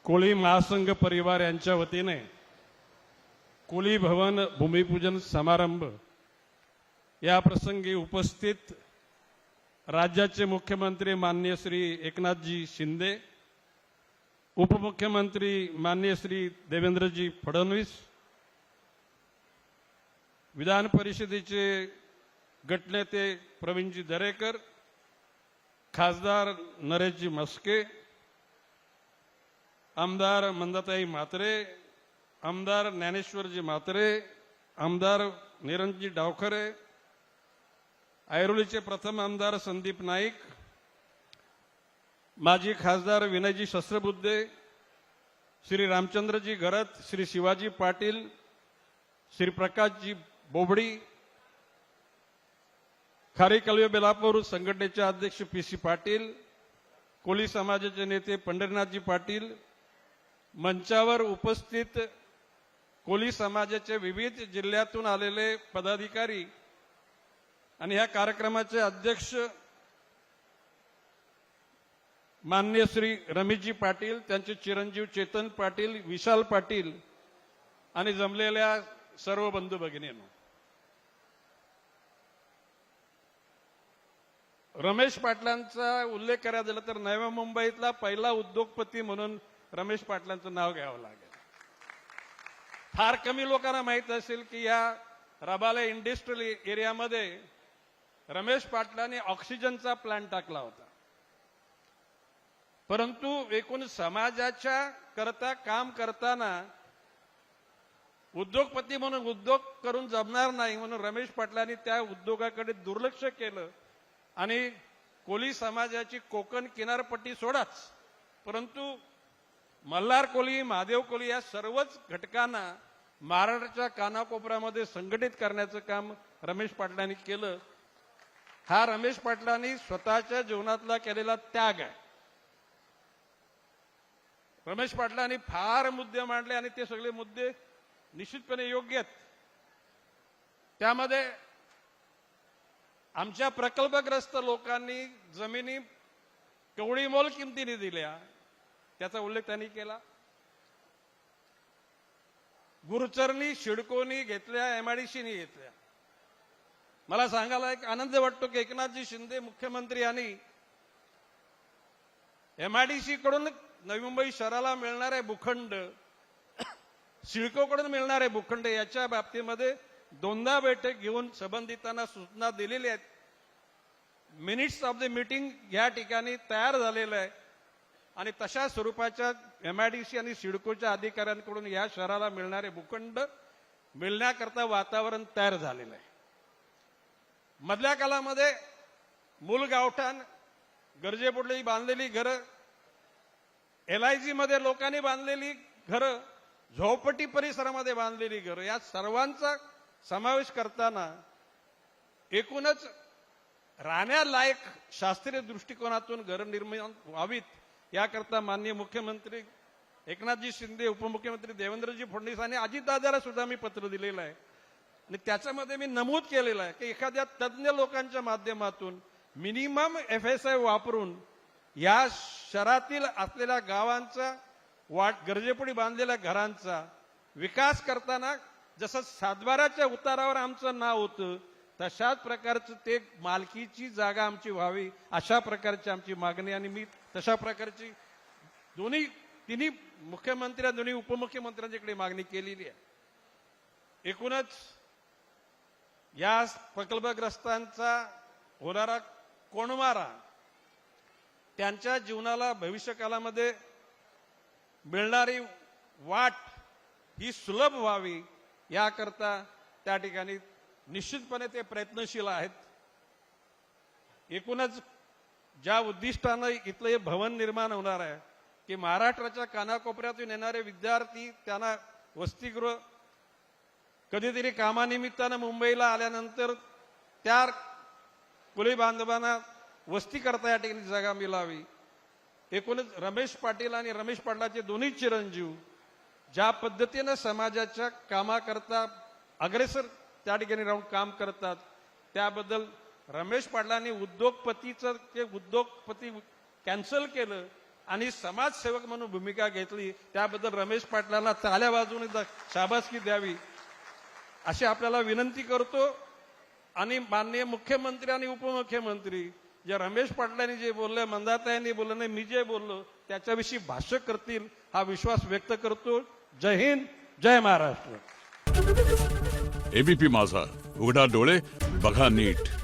कोळी महासंघ परिवार यांच्या वतीने कोळी भवन भूमिपूजन समारंभ या प्रसंगी उपस्थित राज्याचे मुख्यमंत्री माननीय श्री एकनाथजी शिंदे, उपमुख्यमंत्री माननीय श्री देवेंद्रजी फडणवीस, विधान परिषदेचे गटनेते प्रवीणजी दरेकर, खासदार नरेशजी मस्के, आमदार मंदाताई म्हात्रे, आमदार ज्ञानेश्वरजी म्हात्रे, आमदार निरंजनजी डावखरे, ऐरोलीचे प्रथम आमदार संदीप नाईक, माजी खासदार विनयजी शस्त्रबुद्धे, श्री रामचंद्रजी गरत, श्री शिवाजी पाटील, श्री प्रकाशजी बोबडी, खारी कलवे बेलापूर संघटनेचे अध्यक्ष पीसी पाटील, कोळी समाजाचे नेते पंढरीनाथजी पाटील, मंचावर उपस्थित कोळी समाजाचे विविध जिल्ह्यातून आलेले पदाधिकारी आणि ह्या कार्यक्रमाचे अध्यक्ष माननीय श्री रमेशजी पाटील, त्यांचे चिरंजीव चेतन पाटील, विशाल पाटील आणि जमलेल्या सर्व बंधू भगिनींनो, रमेश पाटलांचा उल्लेख करायला झाला तर नव्या मुंबईतला पहिला उद्योगपती म्हणून रमेश पाटलांचं नाव घ्यावं लागेल. फार कमी लोकांना माहित असेल की या रबाले इंडस्ट्रियल एरियामध्ये रमेश पाटलांनी ऑक्सिजनचा प्लांट टाकला होता. परंतु एकूण समाजाच्या करता काम करताना उद्योगपती म्हणून उद्योग करून जमणार नाही म्हणून रमेश पाटलांनी त्या उद्योगाकडे दुर्लक्ष केलं आणि कोळी समाजाची कोकण किनारपट्टी सोडाच, परंतु मल्हार कोळी, महादेव कोळी या सर्वच घटकांना महाराष्ट्राच्या कानाकोपऱ्यामध्ये संघटित करण्याचं काम रमेश पाटलांनी केलं. हा रमेश पाटलांनी स्वतःच्या जीवनातला केलेला त्याग आहे. रमेश पाटलांनी फार मुद्दे मांडले आणि ते सगळे मुद्दे निश्चितपणे योग्य आहेत. त्यामध्ये आमच्या प्रकल्पग्रस्त लोकांनी जमिनी केवढी किमतीने दिल्या त्याचा उल्लेख त्यांनी केला. गुरुचरणी, शिडकोनी घेतल्या, एमआयडीसीनी घेतल्या. मला सांगायला एक आनंद वाटतो की एकनाथजी शिंदे मुख्यमंत्री यांनी एमआयडीसी कडून नवी मुंबई शहराला मिळणारे भूखंड, सिडकोकडून मिळणारे भूखंड याच्या बाबतीमध्ये दोनदा बैठक घेऊन संबंधितांना सूचना दिलेल्या आहेत. मिनिट्स ऑफ द मीटिंग या ठिकाणी तयार झालेलं आहे आणि तशा स्वरूपाच्या एमआयडीसी आणि सिडकोच्या अधिकाऱ्यांकडून या शहराला मिळणारे भूखंड मिळण्याकरता वातावरण तयार झालेलं आहे. मधल्या काळामध्ये मूल गावठाण, गरजेपुढली बांधलेली घरं, LIG मध्ये लोकांनी बांधलेली घरं, झोपडी परिसरामध्ये बांधलेली घरं या सर्वांचा समावेश करताना एकूणच राहण्यालायक शास्त्रीय दृष्टिकोनातून घरं निर्माण व्हावीत याकरता माननीय मुख्यमंत्री एकनाथजी शिंदे, उपमुख्यमंत्री देवेंद्रजी फडणवीस आणि अजितदादाला सुद्धा मी पत्र दिलेलं आहे आणि त्याच्यामध्ये मी नमूद केलेलं आहे की एखाद्या तज्ज्ञ लोकांच्या माध्यमातून मिनिमम FSI वापरून या शहरातील असलेल्या गावांचा गरजेपुढे बांधलेल्या घरांचा विकास करताना जसं सातबाराच्या उतारावर आमचं नाव होतं तशाच प्रकारचं ते मालकीची जागा आमची व्हावी अशा प्रकारची आमची मागणी आणि मी तशा प्रकारची तिन्ही मुख्यमंत्री, दोन्ही उपमुख्यमंत्र्यांच्याकडे मागणी केलेली आहे. एकूणच या प्रकल्पग्रस्तांचा होणारा कोंडमारा त्यांच्या जीवनाला भविष्यकाळामध्ये मिळणारी वाट ही सुलभ व्हावी याकरता त्या ठिकाणी निश्चितपणे ते प्रयत्नशील आहेत. एकूणच ज्या उद्दिष्टानं इथलं हे भवन निर्माण होणार आहे की महाराष्ट्राच्या कानाकोपऱ्यातून येणारे विद्यार्थी त्यांना वसतिगृह कधीतरी कामानिमित्तानं मुंबईला आल्यानंतर त्या कोळी बांधवांना वस्ती करता या ठिकाणी जागा मिळावी. एकूणच रमेश पाटील आणि रमेश पाटलाचे दोन्ही चिरंजीव ज्या पद्धतीनं समाजाच्या कामाकरता अग्रेसर त्या ठिकाणी राहून काम करतात त्याबद्दल रमेश पाटलांनी उद्योगपतीचं ते उद्योगपती कॅन्सल केलं आणि समाजसेवक म्हणून भूमिका घेतली, त्याबद्दल रमेश पाटलांना चाल्या बाजूने शाबासकी द्यावी अशी आपल्याला विनंती करतो. आणि माननीय मुख्यमंत्री आणि उपमुख्यमंत्री जे रमेश पाटलांनी जे बोलले, मंदाताईंनी बोलले, मी जे बोललो त्याच्याविषयी भाष्य करतील हा विश्वास व्यक्त करतो. जय हिंद, जय महाराष्ट्र. एबीपी माझा, उघडा डोळे बघा नीट.